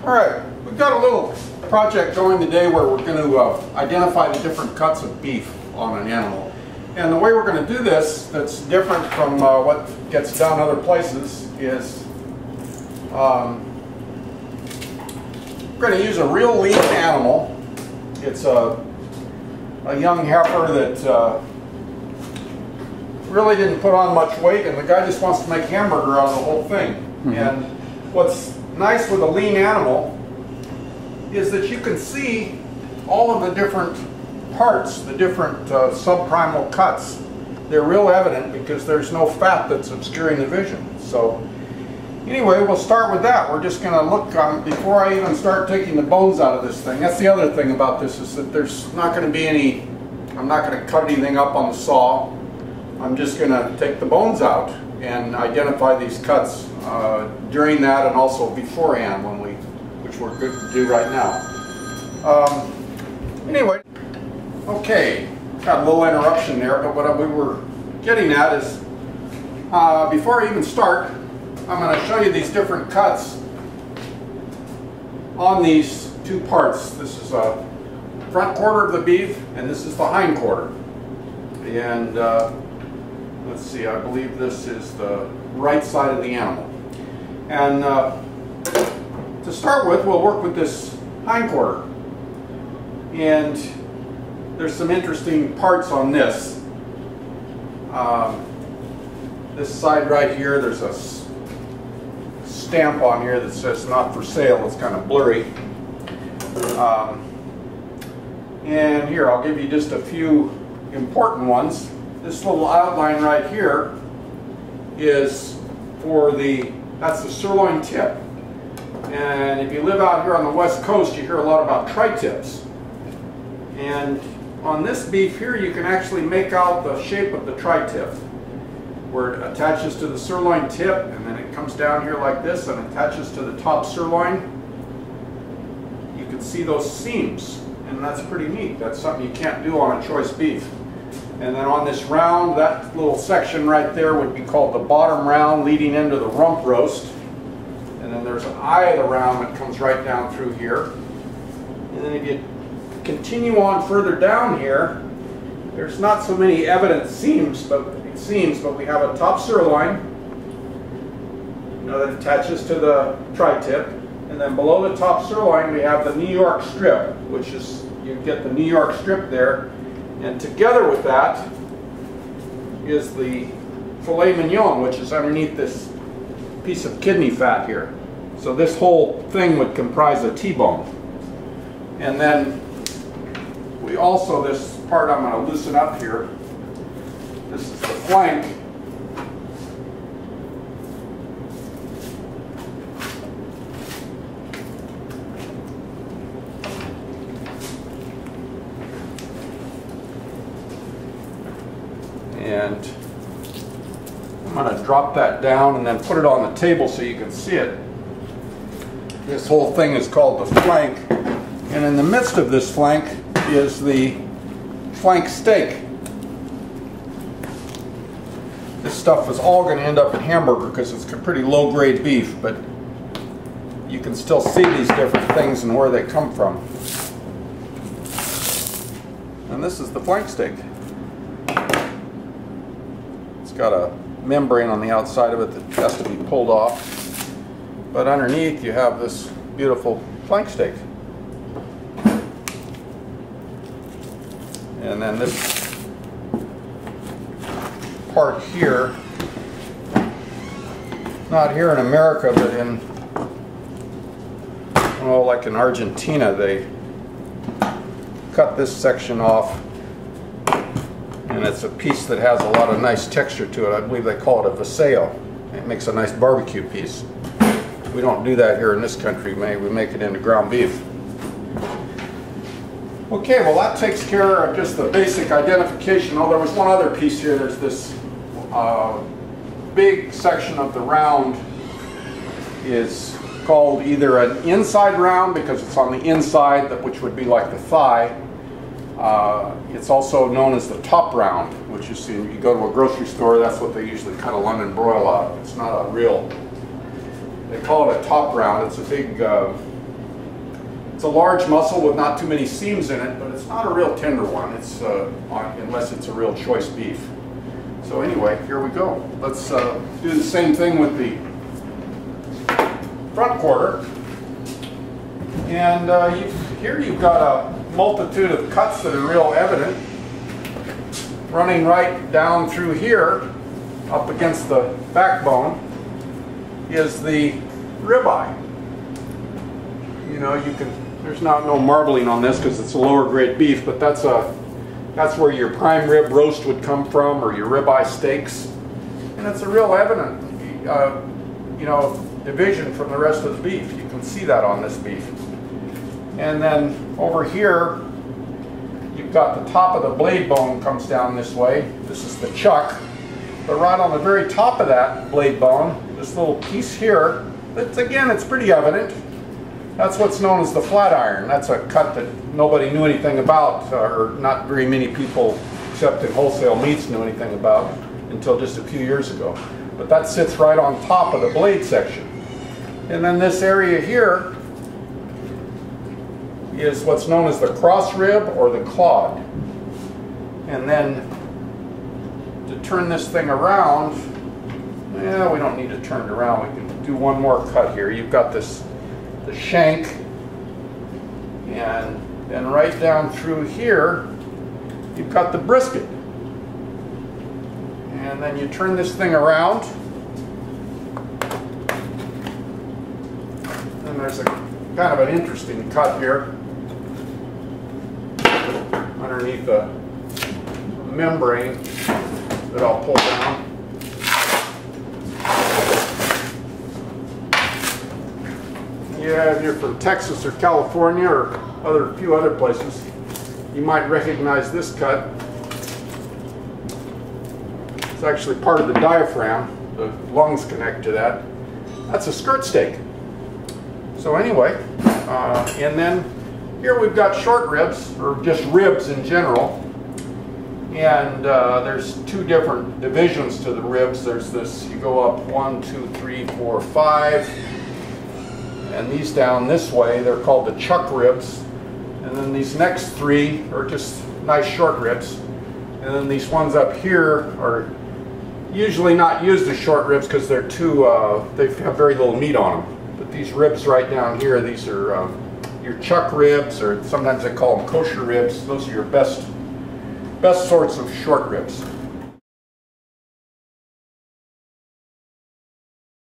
Alright, we've got a little project going today where we're going to identify the different cuts of beef on an animal. And the way we're going to do this, that's different from what gets done other places, is we're going to use a real lean animal. It's a young heifer that really didn't put on much weight, and the guy just wants to make hamburger out of the whole thing. Mm-hmm. And what's nice with a lean animal is that you can see all of the different parts, the different subprimal cuts. They're real evident because there's no fat that's obscuring the vision. So anyway, we'll start with that. We're just going to look, before I even start taking the bones out of this thing. That's the other thing about this, is that there's not going to be any, I'm not going to cut anything up on the saw. I'm just going to take the bones out and identify these cuts during that and also beforehand, which we're good to do right now. Anyway, okay, got a little interruption there, but what we were getting at is, before I even start, I'm going to show you these different cuts on these two parts. This is a front quarter of the beef, and this is the hind quarter. And let's see, I believe this is the right side of the animal. And to start with, we'll work with this hind quarter. And there's some interesting parts on this. This side right here, there's a stamp on here that says not for sale. It's kind of blurry. And here, I'll give you just a few important ones. This little outline right here is for that's the sirloin tip. And if you live out here on the West Coast, you hear a lot about tri-tips. And on this beef here, you can actually make out the shape of the tri-tip, where it attaches to the sirloin tip, and then it comes down here like this and attaches to the top sirloin. You can see those seams, and that's pretty neat. That's something you can't do on a choice beef. And then on this round, that little section right there would be called the bottom round, leading into the rump roast. And then there's an eye of the round that comes right down through here. And then if you continue on further down here, there's not so many evident seams, but we have a top sirloin, that attaches to the tri-tip. And then below the top sirloin, we have the New York strip, which is, you get the New York strip there. And together with that is the filet mignon, which is underneath this piece of kidney fat here. So this whole thing would comprise a T-bone. And then we also, this part I'm going to loosen up here, this is the flank. And I'm going to drop that down and then put it on the table so you can see it. This whole thing is called the flank, and in the midst of this flank is the flank steak. This stuff is all going to end up in hamburger because it's pretty low-grade beef, but you can still see these different things and where they come from. And this is the flank steak. Got a membrane on the outside of it that has to be pulled off, but underneath you have this beautiful flank steak. And then this part here, not here in America, but in, well, like in Argentina, they cut this section off. And it's a piece that has a lot of nice texture to it. I believe they call it a vaseo. It makes a nice barbecue piece. We don't do that here in this country. We make it into ground beef. Okay, well that takes care of just the basic identification. Oh, there was one other piece here. There's this big section of the round is called either an inside round because it's on the inside, which would be like the thigh. It's also known as the top round, which you see, you go to a grocery store, that's what they usually cut a London broil out of. It's not a real, they call it a top round. It's a big It's a large muscle with not too many seams in it, but it's not a real tender one. It's unless it's a real choice beef. So anyway, here we go. Let's do the same thing with the front quarter. And here you've got a multitude of cuts that are real evident. Running right down through here, up against the backbone, is the ribeye. You know, there's no marbling on this because it's a lower grade beef, but that's where your prime rib roast would come from, or your ribeye steaks. And it's a real evident, you know, division from the rest of the beef. You can see that on this beef. And then over here, you've got the top of the blade bone comes down this way. This is the chuck. But right on the very top of that blade bone, this little piece here, it's pretty evident. That's what's known as the flat iron. That's a cut that nobody knew anything about, or not very many people except in wholesale meats knew anything about until just a few years ago. But that sits right on top of the blade section. And then this area here is what's known as the cross rib or the clod. And then to turn this thing around, yeah, we don't need to turn it around. We can do one more cut here. You've got the shank, and then right down through here, you've got the brisket. And then you turn this thing around, and there's a kind of an interesting cut here underneath the membrane that I'll pull down. Yeah, if you're from Texas or California or a few other places, you might recognize this cut. It's actually part of the diaphragm. The lungs connect to that. That's a skirt steak. So anyway, and then here we've got short ribs, or just ribs in general. And there's two different divisions to the ribs. There's this, you go up 1, 2, 3, 4, 5. And these down this way, they're called the chuck ribs. And then these next three are just nice short ribs. And then these ones up here are usually not used as short ribs because they're too, they have very little meat on them. But these ribs right down here, these are your chuck ribs, or sometimes they call them kosher ribs. Those are your best sorts of short ribs.